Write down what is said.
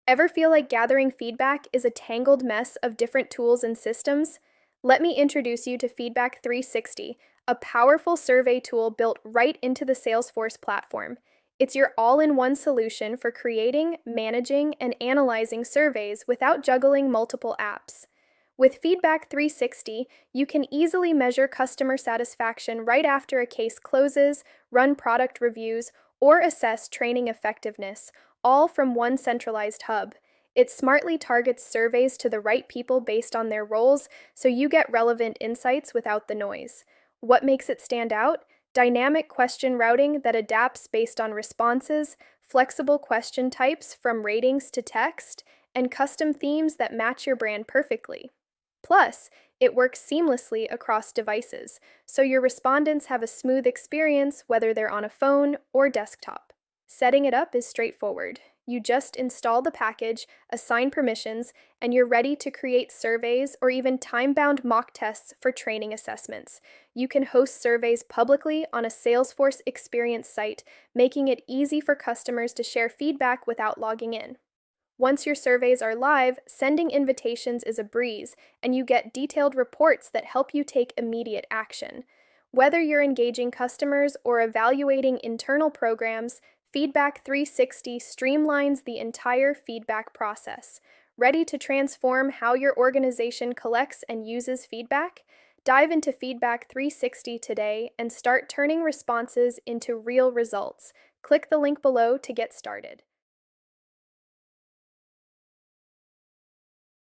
Ever feel like gathering feedback is a tangled mess of different tools and systems? Let me introduce you to Feedback 360, a powerful survey tool built right into the Salesforce platform. It's your all in one solution for creating, managing, and analyzing surveys without juggling multiple apps. With Feedback 360, you can easily measure customer satisfaction right after a case closes, run product reviews, or assess training effectiveness, all from one centralized hub. It smartly targets surveys to the right people based on their roles, so you get relevant insights without the noise. What makes it stand out? Dynamic question routing that adapts based on responses, flexible question types from ratings to text, and custom themes that match your brand perfectly. Plus, it works seamlessly across devices, so your respondents have a smooth experience whether they're on a phone or desktop. Setting it up is straightforward. You just install the package, assign permissions, and you're ready to create surveys or even time-bound mock tests for training assessments. You can host surveys publicly on a Salesforce Experience site, making it easy for customers to share feedback without logging in. Once your surveys are live, sending invitations is a breeze, and you get detailed reports that help you take immediate action. Whether you're engaging customers or evaluating internal programs, Feedback 360 streamlines the entire feedback process. Ready to transform how your organization collects and uses feedback? Dive into Feedback 360 today and start turning responses into real results. Click the link below to get started.